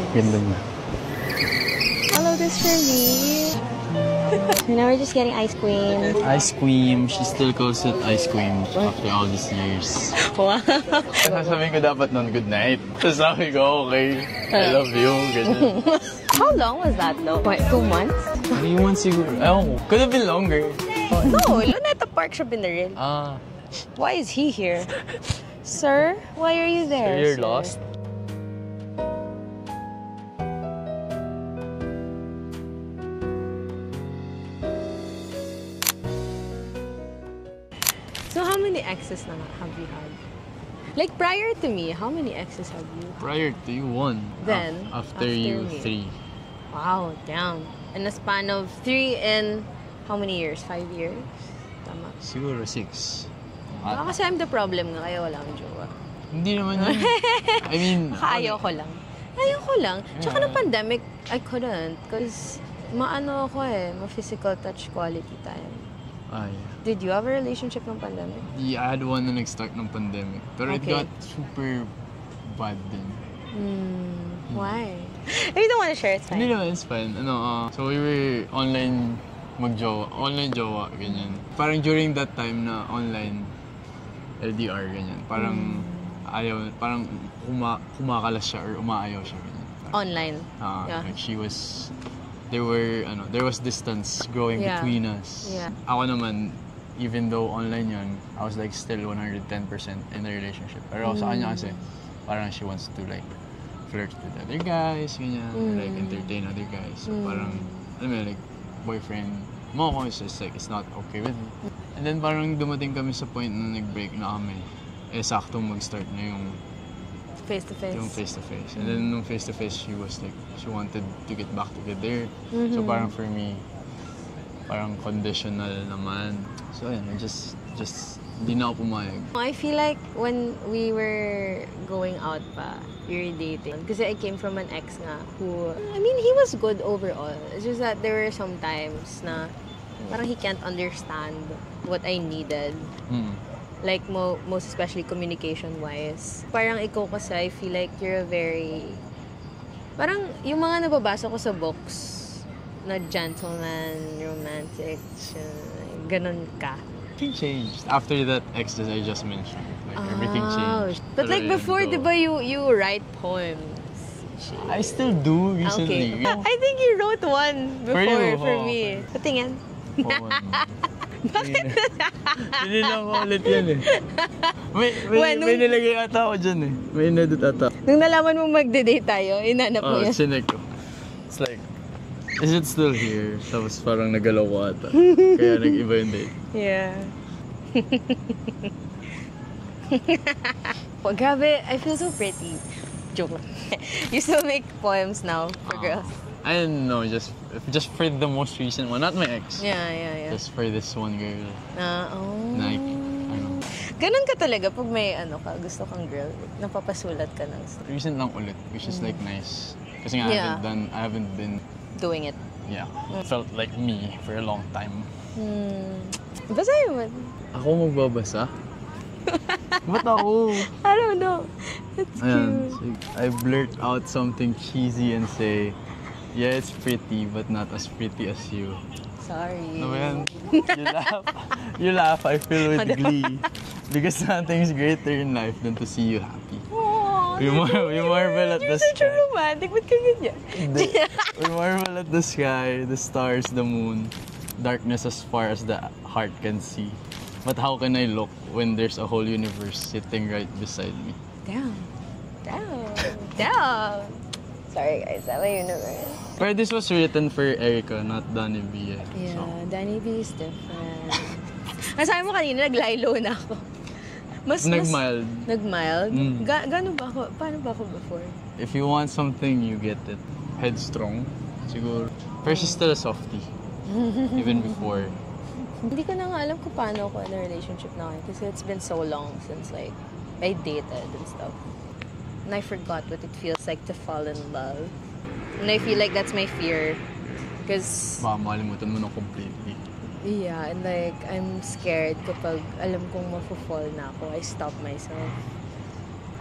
Ganda niya. Hello, this for me. So now we're just getting ice cream. Ice cream. She still calls it ice cream after all these years. Wow. Sasabihin ko dapat nun, good night. Tapos sabi ko, okay, I love you, ganyan. How long was that though? What, 2 months? 3 months siguro. Ewan ko. Could have been longer. No, Luneta Park siya binaril. Why is he here? Sir, why are you there? So you're lost? So how many exes na have you had? Like prior to me, how many exes have you? Prior to you, 1. Then, after you, me. 3. Wow, damn. In a span of 3 and how many years? 5 years? Tama. Siguro 6. Baka kasi I'm the problem nga, kaya wala akong jowa. Hindi naman yun. I mean... Ayaw ko lang. Ayaw ko lang. Tsaka ng pandemic, I couldn't. Because maano ako ma-physical touch quality time. Yeah. Did you have a relationship ng pandemic? Yeah, I had one na nag-start ng pandemic. Pero it got super bad din. Why? If you don't want to share, it's fine. Hindi naman, it's fine. So we were online jowa, ganyan. Parang during that time na online LDR, ganyan. Parang parang kumakalas siya or umaayaw siya, ganyan. Online? Yeah. Like there was distance growing between us. Yeah. Ako naman, even though online yun, I was like still 110% in the relationship. Pero sa kanya kasi, parang she wants to like flirt with other guys, ganyan, or like entertain other guys. So parang, alam mo, like boyfriend mo ako is just like, it's not okay with me. And then parang dumating kami sa point na nag-break na kami. Sakto mag-start na yung face-to-face. Yung face-to-face. And then nung face-to-face, she was like, she wanted to get back together. So parang for me, parang conditional naman. So ayun, just di na ako pumayag. I feel like when we were going out pa, we were dating. Kasi I came from an ex nga who, I mean, he was good overall. It's just that there were some times na parang he can't understand what I needed. Like, most especially communication-wise. Parang ikaw kasi, I feel like you're a very... Parang yung mga nababasa ko sa books na gentleman, romantic, ganun ka. Everything changed. After that ex that I just mentioned. Like, everything changed. But like before, di ba you write poems? I still do recently. Okay. I think you wrote one before for me. Patingin. Bakit? Hindi lang ko ulit yan eh. May nilagay ata ako dyan eh. May inedit ata. Nung nalaman mo magde-date tayo, inanap mo yan. Sinek ko. It's like, is it still here? Tapos parang nagalaw ko ata. Kaya nag-iba yung date. Yeah. Oh, grabe, I feel so pretty. Joke. You still make poems now for girls? I don't know, just for the most recent one, not my ex. Yeah. Just for this one girl. Like, I don't know. Ganun ka talaga pag may gusto kang girl, napapasulat ka ng story. Recent lang ulit, which is like nice. Kasi nga I haven't been doing it. Yeah. Felt like me for a long time. Basahin mo. Ako magbabasa? Ba't ako? I don't know. It's cute. So I blurt out something cheesy and say, yeah, it's pretty, but not as pretty as you. Sorry. No, man. You laugh, I feel with glee. Because nothing's greater in life than to see you happy. Aww, We marvel at the sky. You're such a romantic. Ba't ka ganyan? We marvel at the sky, the stars, the moon, darkness as far as the heart can see. But how can I look when there's a whole universe sitting right beside me? Damn. Sorry guys, that my universe. But this was written for Erica, not Danny B. Yeah, so. Danny B is different. Sabi mo kanina, nag-lie-low na ako. Nag-mild. Nag-mild? Gano'n ba ako? Paano ba ako before? If you want something, you get it. Headstrong, siguro. First is still a softie. Even before. Hindi ko na nga alam kung paano ako in a relationship na kasi it's been so long since like I dated and stuff. And I forgot what it feels like to fall in love. And I feel like that's my fear. Because... Baka makalimutan mo na completely. Yeah, and like, I'm scared kapag alam kong mafo-fall na ako, I stop myself.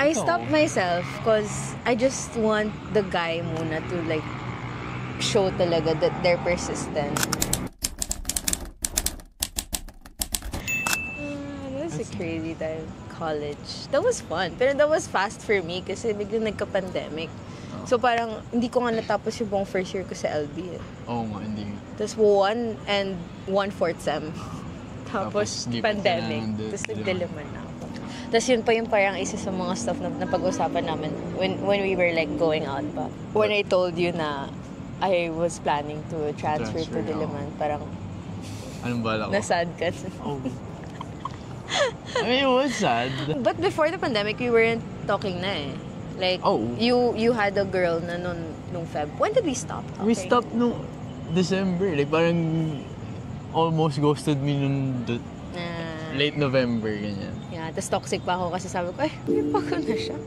I stopped myself because I just want the guy muna to like show talaga that they're persistent. That was a crazy time. College. That was fun. Pero that was fast for me kasi biglang nagka-pandemic. So parang hindi ko nga natapos yung buong first year ko sa LB. Oo nga, hindi. Tapos 1 and 1/4 sem. Tapos pandemic. Tapos nagdiliman na ako. Tapos yun pa yung parang isa sa mga stuff na napag-usapan namin when we were like going out pa. When I told you na I was planning to transfer to Diliman, parang anong bala ko? nasad ka. Oh. I mean, it was sad. But before the pandemic, we weren't talking na eh. Like, you had a girl na nung Feb. When did we stop talking? We stopped nung December. Like, parang almost ghosted me nung late November, ganyan. Yeah, tapos toxic pa ako kasi sabi ko, may pako na siya.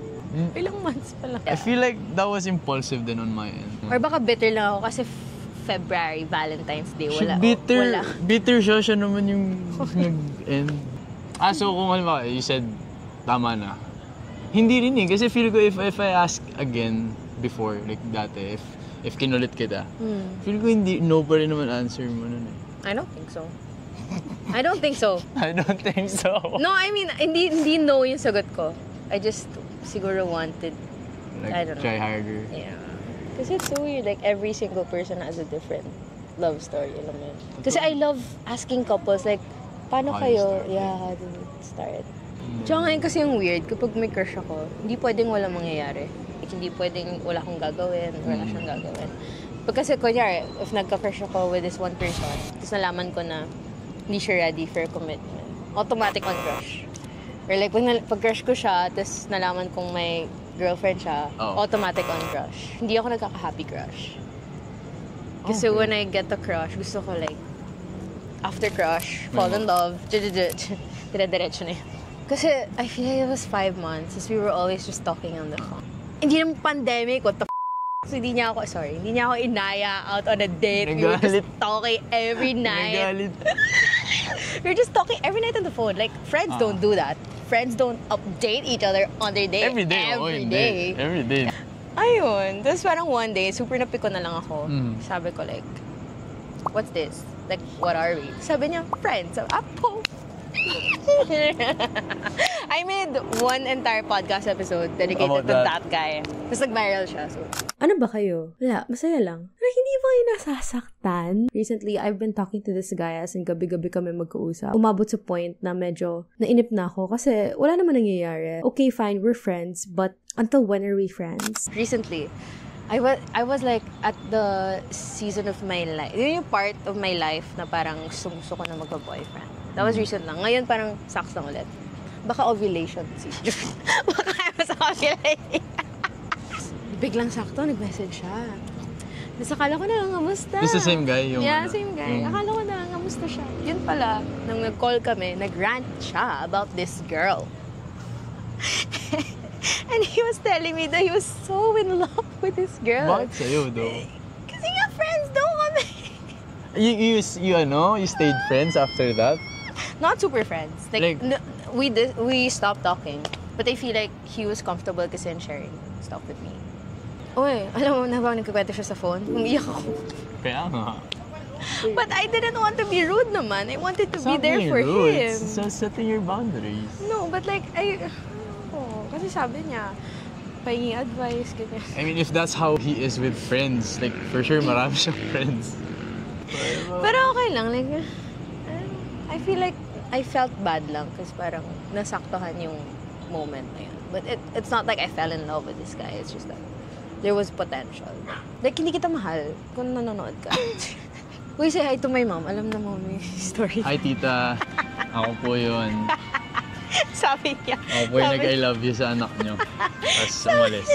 Ilang months pa lang. I feel like that was impulsive din on my end. Or baka bitter lang ako kasi February, Valentine's Day, wala. Bitter siya naman yung nag-end. So kung halimbawa, you said, tama na. Hindi rin kasi feel ko if I ask again before, like dati, if kinulit kita, feel ko no pa rin naman answer mo nun eh. I don't think so. I don't think so. I don't think so. No, I mean, hindi no yung sagot ko. I just siguro wanted, like, I don't know. Try harder. Yeah. Kasi it's so weird, like every single person has a different love story, alam mo yun. Kasi I love asking couples, like, paano kayo? Yeah, how did it start? Tsaka ngayon kasi yung weird, kapag may crush ako, hindi pwedeng walang mangyayari. Like, hindi pwedeng wala akong gagawin, wala siyang gagawin. Pag kasi, kunyari, if nagka-crush ako with this one person, tapos nalaman ko na hindi siya ready for commitment, automatic on crush. Or like, pag crush ko siya, tapos nalaman kong may girlfriend siya, automatic on crush. Hindi ako nagkaka-happy crush. Kasi when I get the crush, gusto ko like, after crush, fall in love, dire-diretso na yun. Kasi I feel like it was 5 months, since we were always just talking on the phone. Hindi naman pandemic, what the So hindi niya ako inaya out on a date. Nagalit. We were just talking every night. Nagalit. We were just talking every night on the phone. Like, friends don't do that. Friends don't update each other on their day. Every day. Every day. Ayun. Tapos parang one day, super napiko na lang ako. Sabi ko like, what's this? Like, what are we? Sabi niya, friends. So, apo. I made one entire podcast episode dedicated to that guy. Tapos nag-viral siya. So. Ano ba kayo? Wala, masaya lang. Pero hindi ba kayo nasasaktan? Recently, I've been talking to this guy as in gabi-gabi kami magkausap. Umabot sa point na medyo nainip na ako kasi wala naman nangyayari. Okay, fine, we're friends, but until when are we friends? Recently, I was like at the season of my life. Yun yung part of my life na parang gusto ko na magpa-boyfriend. That was recent lang. Ngayon parang saks lang ulit. Baka ovulation season. Baka I was ovulating. Biglang sakto, nag-message siya. Tapos akala ko na lang, kamusta? It's the same guy? Yeah, same guy. Akala ko na lang, kamusta siya? Yun pala, nang nag-call kami, nag-rant siya about this girl. And he was telling me that he was so in love with this girl. Bakit sa'yo, though? Kasi nga, friends daw kami. You stayed friends after that? Not super friends. Like we stopped talking. But I feel like he was comfortable kasi in sharing stuff with me. Uy, alam mo na ba nagkikwento siya sa phone? Umiyak ako. Kaya nga. But I didn't want to be rude naman. I wanted to be there for him. It's setting your boundaries. No, but like, kasi sabi niya, pahingi advice, ganyan. I mean, if that's how he is with friends, like, for sure, marami siyang friends. Pero okay lang, like, I feel like, I felt bad lang kasi parang nasaktohan yung moment na yun. But it's not like I fell in love with this guy. It's just that there was potential. Like, hindi kita mahal kung nanonood ka. Uy, say hi to my mom. Alam na mo may story. Hi, tita. Ako po yun. Sabi niya. Ako po yung nag-I love you sa anak niyo. Tapos umalis.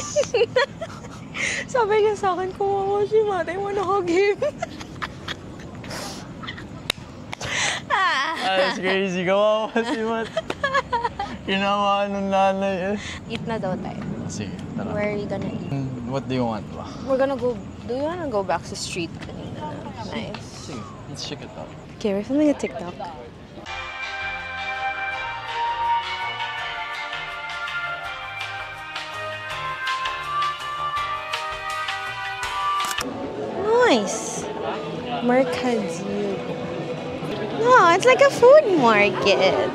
Sabi niya sa akin, kuha ko si Matt. I wanna hug him. That's crazy. Kawawa si Matt. Kinawa nung nanay eh. Eat na daw tayo. Sige, tara. Where are you gonna eat? What do you want ba? We're gonna go, do you wanna go back to street kanina na? Nice. Sige, let's check it out. Okay, we're filming a TikTok. nice. Mercadillo. No, it's like a food market.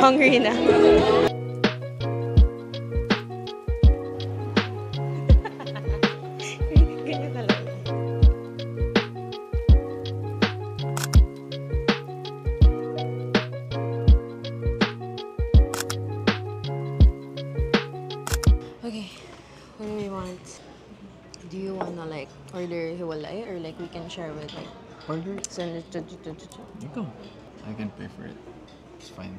Hungry na. Ganyan talaga. Okay, what do we want? Do you wanna like order hiwalay or like we can share with like Order? send it to Ikaw. I can pay for it. It's fine.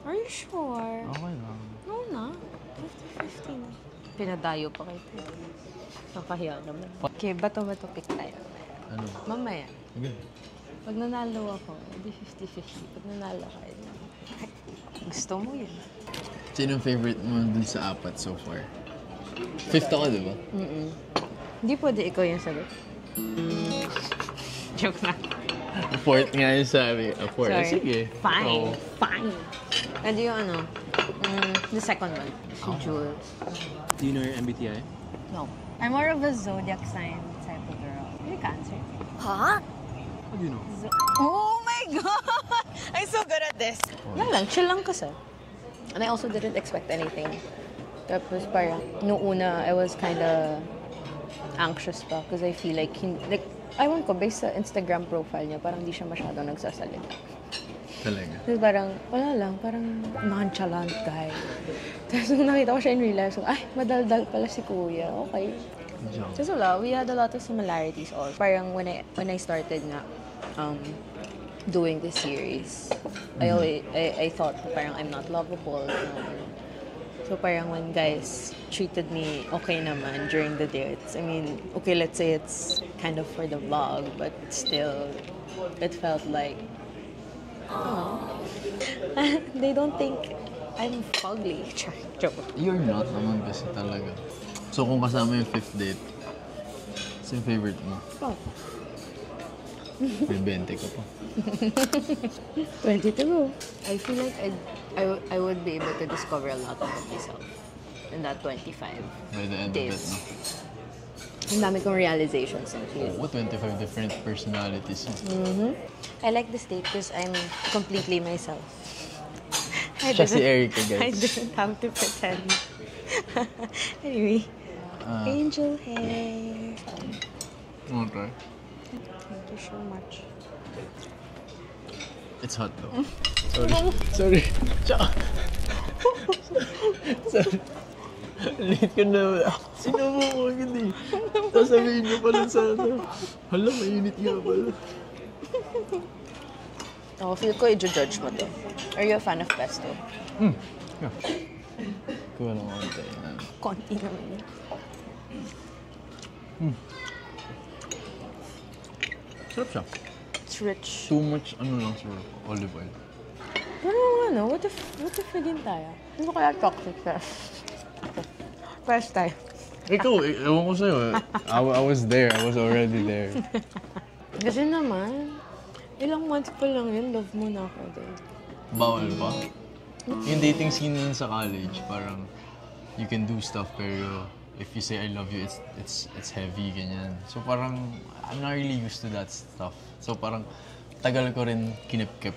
Are you sure? Okay lang. No na. 50-50 na. Pinadayo pa kayo. Nakahiya naman. Okay, bato-bato pick tayo. Ano? Mamaya. Sige. Pag nanalo ako, hindi 50-50. Pag nanalo ka, gusto mo yun. Sino ang favorite mo dun sa apat so far? Fifth ako, di ba? Hindi pwede ikaw yung sagot. Joke na. Fourth nga yung sabi. Fourth. Sorry. Sige. Fine. Oo. Fine. And yung ano, the second one. Si Jules. Do you know your MBTI? No. I'm more of a zodiac sign type of girl. You're Cancer. Huh? How do you know? Oh my God! I'm so good at this. Yan lang, chill lang kasi. And I also didn't expect anything. Tapos parang, noong una, I was kinda anxious pa because I feel like, ewan ko, based sa Instagram profile niya, parang di siya masyado nagsasalita. Talaga? Tapos parang, wala lang, parang nonchalant guy. Tapos nung nakita ko siya in real life, so, ay, madaldal pala si kuya. Okay. Good job. Tapos wala, we had a lot of similarities also. Parang when I started nga, doing this series, I thought parang I'm not lovable. So parang when guys treated me okay naman during the dates, I mean, okay, let's say it's kind of for the vlog, but still, it felt like, they don't think I'm fugly. Joke. You're not naman kasi talaga. So kung kasama yung fifth date, what's yung favorite mo? Oh. May 20 ka pa. 20 to go. I feel like I would be able to discover a lot about myself in that 25 By the end days. of it, no? Ang dami kong realizations and feelings. Oo, 25 different personalities. I like this date because I'm completely myself. Siya si Erica, guys. I didn't have to pretend. Anyway, angel hair. Okay. Thank you so much. It's hot though. Sorry. Tsaka. Sorry. Late ka na. Sinama ko agad eh. Tapos sabihin niyo pala sa ano. Hala, mainit nga pala. Oh, feel ko i-judge mo to. Are you a fan of pesto? Yeah. Kuha lang konti. Konti naman yun. Sarap siya. It's rich. Too much ano lang sa olive oil. Pero ano, what if again tayo? Ano kaya toxic siya? First time. Ikaw, ewan ko sa'yo. I was there. I was already there. Kasi naman, ilang months pa lang yun, love mo na ako din. Bawal ba? Yung dating scene nun sa college, parang you can do stuff pero if you say I love you, it's heavy, ganyan. So parang I'm not really used to that stuff. So parang tagal ko rin kinip-kip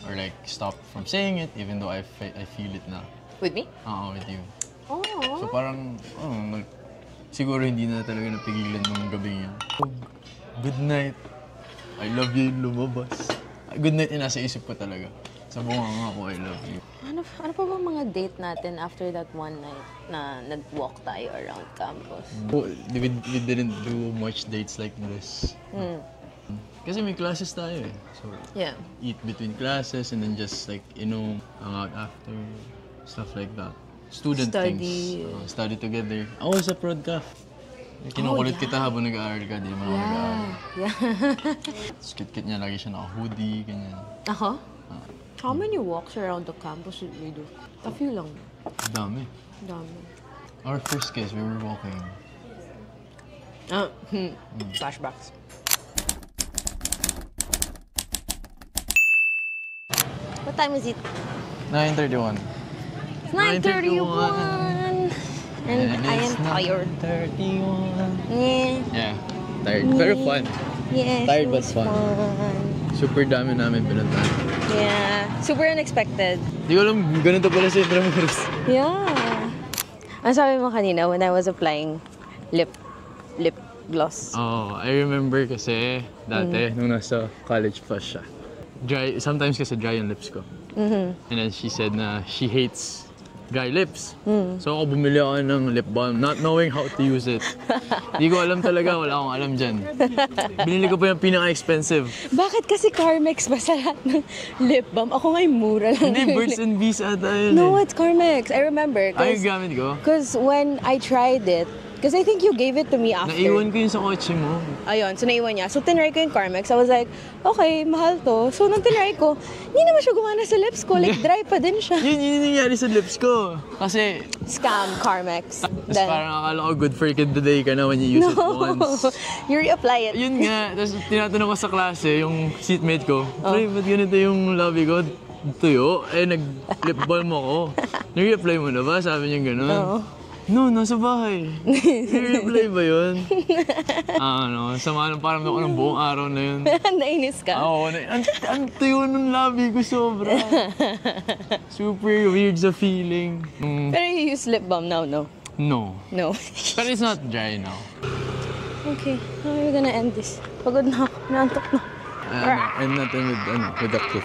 or like stop from saying it even though I feel it na. With me? Oo, with you. Oh. So parang, siguro hindi na talaga napigilan nung gabi yun. Good night. I love you, lumabas. Good night yung nasa isip ko talaga. Sa bunga ko, I love you. Ano pa ba mga date natin after that one night na nag-walk tayo around campus? We didn't do much dates like this. Kasi may classes tayo eh. So, Yeah. eat between classes and then just like, hang out after. Stuff like that. Student Study. things. Study together. Ako sa Prodcaf. Kinukulit kita habang nag-aaral ka, di naman ako nag-aaral. Yeah. Tapos kit-kit niya, lagi siya naka-hoodie, ganyan. Ako? How many walks around the campus did we do? A few lang. Dami. Dami. Our first kiss, we were walking. Flashbacks. What time is it? 9:31. It's 9:31! And I am tired. 31. Yeah. Yeah, tired. Pero fun. Yes, Tired it but was fun. Super dami namin pinuntahan. Yeah. Super unexpected. Di ko alam, ganito pala sa Intramuros. Yeah. Ang sabi mo kanina when I was applying lip gloss. Oh, I remember kasi dati, nung nasa college pa siya. Dry, sometimes kasi dry yung lips ko. And then she said na she hates dry lips. So ako bumili ako ng lip balm, not knowing how to use it. Di ko alam talaga, wala akong alam dyan. Binili ko pa yung pinaka-expensive. Bakit kasi Carmex ba sa lahat ng lip balm? Ako nga'y mura lang. Hindi, Birds and Bees ata yun No, eh. it's Carmex. I remember. Ay, yung gamit ko. Because when I tried it, because I think you gave it to me after. Naiwan ko yun sa kotse mo. Ayun, so naiwan niya. So tinry ko yung Carmex. I was like, okay, mahal to. So nung tinry ko, hindi naman siya gumana sa lips ko. Like, dry pa din siya. Yun yung nangyari sa lips ko. Kasi, Scam, Carmex. tapos parang akala ko good for kid today ka na when you use it once. You reapply it. Yun nga, tapos tinatanong ko sa klase, yung seatmate ko, Pre, ba't ganito yung lobby ko? Tuyo? Eh, nag-lip balm ako. Nag-reapply mo na ba? Sabi niya gano'n. Oo. No, nasa bahay. Nag-reapply ba yun? Sama lang parang ako ng buong araw na yun. Nainis ka? Oo, ang tuyo ng labi ko sobra. Super weird sa feeling. Pero you use lip balm now, no? No. No. But it's not dry now. Okay, how are we gonna end this? Pagod na ako. Naantok na. And natin with the kiss.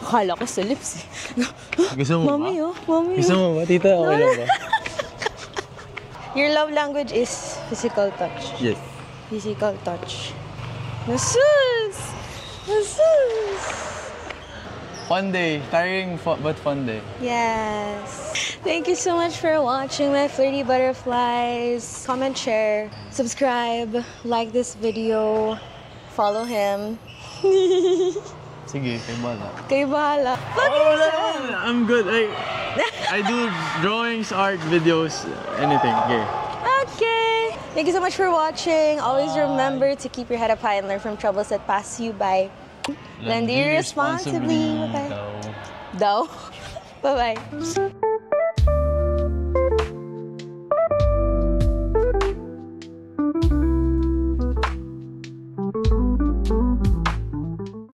Akala ko sa lips eh. Gusto mo Mami, ba? oh. Mami, Gusto mo ba? Tita, okay lang ba? Your love language is physical touch. Yes. Physical touch. Nasus! Nasus! Fun day. Tiring but fun day. Yes. Thank you so much for watching my flirty butterflies. Comment, share, subscribe, like this video, follow him. Sige, kayo bahala. Kayo bahala. Wala naman. I'm good. I do drawings, art, videos, anything. Okay. Okay. Thank you so much for watching. Always remember to keep your head up high and learn from troubles that pass you by. Lend responsibly. Bye-bye. Though. Bye-bye.